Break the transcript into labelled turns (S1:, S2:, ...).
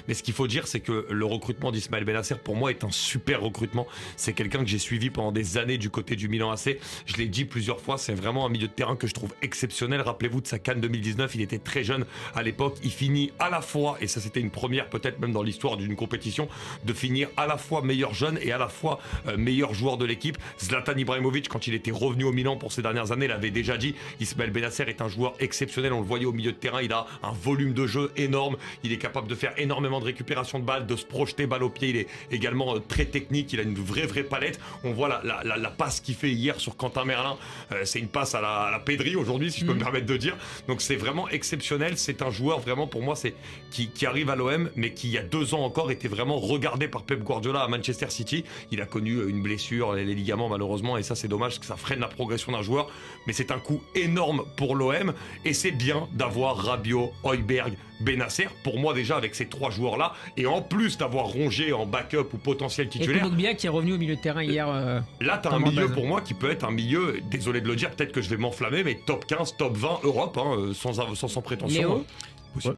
S1: Mais ce qu'il faut dire, c'est que le recrutement d'Ismaël Bennacer, pour moi, est un super recrutement. C'est quelqu'un que j'ai suivi pendant des années du côté du Milan AC. Je l'ai dit plusieurs fois, c'est vraiment un milieu de terrain que je trouve exceptionnel. Rappelez-vous de sa CAN 2019, il était très jeune à l'époque. Il finit à la fois, et ça c'était une première peut-être même dans l'histoire d'une compétition, de finir à la fois meilleur jeune et à la fois meilleur joueur de l'équipe. Zlatan Ibrahimovic, quand il était revenu au Milan pour ces dernières années, l'avait déjà dit. Ismaël Bennacer est un joueur exceptionnel. On le voyait au milieu de terrain, il a un volume de jeu énorme. Il est capable de faire énormément de récupération de balles, de se projeter balle au pied. Il est également très technique. Il a une vraie palette. On voit la passe qu'il fait hier sur Quentin Merlin. C'est une passe à la Pedri aujourd'hui, si je peux me permettre de dire. Donc c'est vraiment exceptionnel. C'est un joueur vraiment pour moi qui arrive à l'OM, mais qui il y a 2 ans encore était vraiment regardé par Pep Guardiola à Manchester City. Il a connu une blessure, les ligaments malheureusement, et ça c'est dommage parce que ça freine la progression d'un joueur. Mais c'est un coup énorme pour l'OM et c'est bien d'avoir Rabiot, Højbjerg, Bennacer, pour moi déjà avec ces 3 joueurs-là, et en plus d'avoir Rongier en backup ou potentiel titulaire.
S2: Et Kondogbia qui est revenu au milieu de terrain hier.
S1: Là, t'as un milieu pour moi qui peut être un milieu, désolé de le dire, peut-être que je vais m'enflammer, mais top 15, top 20 Europe, sans prétention.
S2: Léo